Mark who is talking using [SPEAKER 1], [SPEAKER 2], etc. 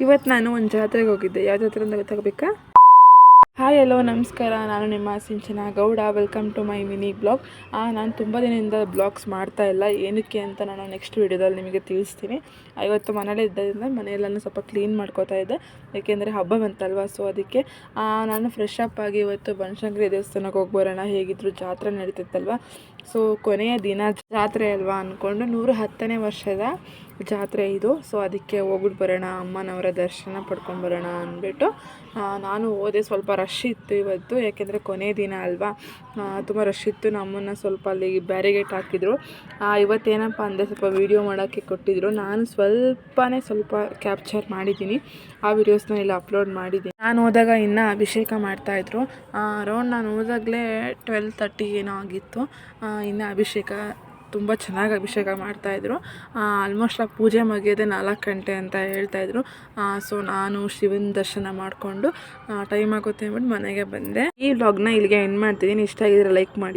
[SPEAKER 1] ಇವತ್ತು ನಾನು ಒಂದು ಜಾತ್ರೆಗೆ ಹೋಗಿದ್ದೆ. ಯಾವ ಜಾತ್ರೆ ಅಂತ ಗೊತ್ತಾಗಬೇಕಾ? ಹಾಯ್ ಹಲೋ ನಮಸ್ಕಾರ, ನಾನು ನಿಮ್ಮ Sinchana Gowda. Welcome to my mini blog. ನಾನು ತುಂಬ ದಿನದಿಂದ ಬ್ಲಾಗ್ಸ್ ಮಾಡ್ತಾ ಇಲ್ಲ, ಏನಕ್ಕೆ ಅಂತ ನಾನು ನೆಕ್ಸ್ಟ್ ವೀಡಿಯೋದಲ್ಲಿ ನಿಮಗೆ ತಿಳಿಸ್ತೀನಿ. ಇವತ್ತು ಮನೇಲಿ ಇದ್ದರಿಂದ ಮನೆಯೆಲ್ಲನೂ ಸ್ವಲ್ಪ ಕ್ಲೀನ್ ಮಾಡ್ಕೋತಾ ಇದ್ದೆ, ಏಕೆಂದರೆ ಹಬ್ಬ ಬಂತಲ್ವ. ಸೊ ಅದಕ್ಕೆ ನಾನು ಫ್ರೆಶ್ ಅಪ್ ಆಗಿ ಇವತ್ತು ಬನಶಂಕರಿ ದೇವಸ್ಥಾನಕ್ಕೆ ಹೋಗಿ ಬರೋಣ, ಹೇಗಿದ್ರು ಜಾತ್ರೆ ನಡೀತಿತ್ತಲ್ವ. ಸೊ ಕೊನೆಯ ದಿನ ಜಾತ್ರೆ ಅಲ್ವಾ ಅಂದ್ಕೊಂಡು 110ನೇ ವರ್ಷದ ಜಾತ್ರೆ ಇದು. ಸೊ ಅದಕ್ಕೆ ಹೋಗ್ಬಿಟ್ಟು ಬರೋಣ, ಅಮ್ಮನವರ ದರ್ಶನ ಪಡ್ಕೊಂಡು ಬರೋಣ ಅಂದ್ಬಿಟ್ಟು ನಾನು ಹೋದೆ. ಸ್ವಲ್ಪ ರಶ್ ಇತ್ತು ಇವತ್ತು, ಯಾಕೆಂದರೆ ಕೊನೆ ದಿನ ಅಲ್ವಾ, ತುಂಬ ರಶ್ ಇತ್ತು. ನಮ್ಮನ್ನು ಸ್ವಲ್ಪ ಅಲ್ಲಿ ಬ್ಯಾರಿಗೇಟ್ ಹಾಕಿದ್ರು. ಇವತ್ತೇನಪ್ಪ ಅಂದರೆ ಸ್ವಲ್ಪ ವೀಡಿಯೋ ಮಾಡೋಕ್ಕೆ ಕೊಟ್ಟಿದ್ದರು. ನಾನು ಸ್ವಲ್ಪ ಕ್ಯಾಪ್ಚರ್ ಮಾಡಿದ್ದೀನಿ, ಆ ವೀಡಿಯೋಸ್ನ ಎಲ್ಲ ಅಪ್ಲೋಡ್ ಮಾಡಿದ್ದೀನಿ. ನಾನು ಹೋದಾಗ ಇನ್ನೂ ಅಭಿಷೇಕ ಮಾಡ್ತಾಯಿದ್ರು. ಅರೌಂಡ್ ನಾನು ಹೋದಾಗಲೇ 12:30 ಏನೋ ಆಗಿತ್ತು. ಇನ್ನು ಅಭಿಷೇಕ ತುಂಬ ಚೆನ್ನಾಗಿ ಅಭಿಷೇಕ ಮಾಡ್ತಾಯಿದ್ರು. ಆಲ್ಮೋಸ್ಟ್ ಆ ಪೂಜೆ ಮುಗಿಯೋದೆ 4 ಗಂಟೆ ಅಂತ ಹೇಳ್ತಾಯಿದ್ರು. ಸೊ ನಾನು ಶಿವನ ದರ್ಶನ ಮಾಡಿಕೊಂಡು ಟೈಮ್ ಆಗುತ್ತೆ ಅಂದ್ಬಿಟ್ಟು ಮನೆಗೆ ಬಂದೆ. ಈ ವ್ಲಾಗ್ನ ಇಲ್ಲಿಗೆ ಎಂಡ್ ಮಾಡ್ತಿದ್ದೀನಿ. ಇಷ್ಟ ಆಗಿದ್ರೆ ಲೈಕ್ ಮಾಡಿ.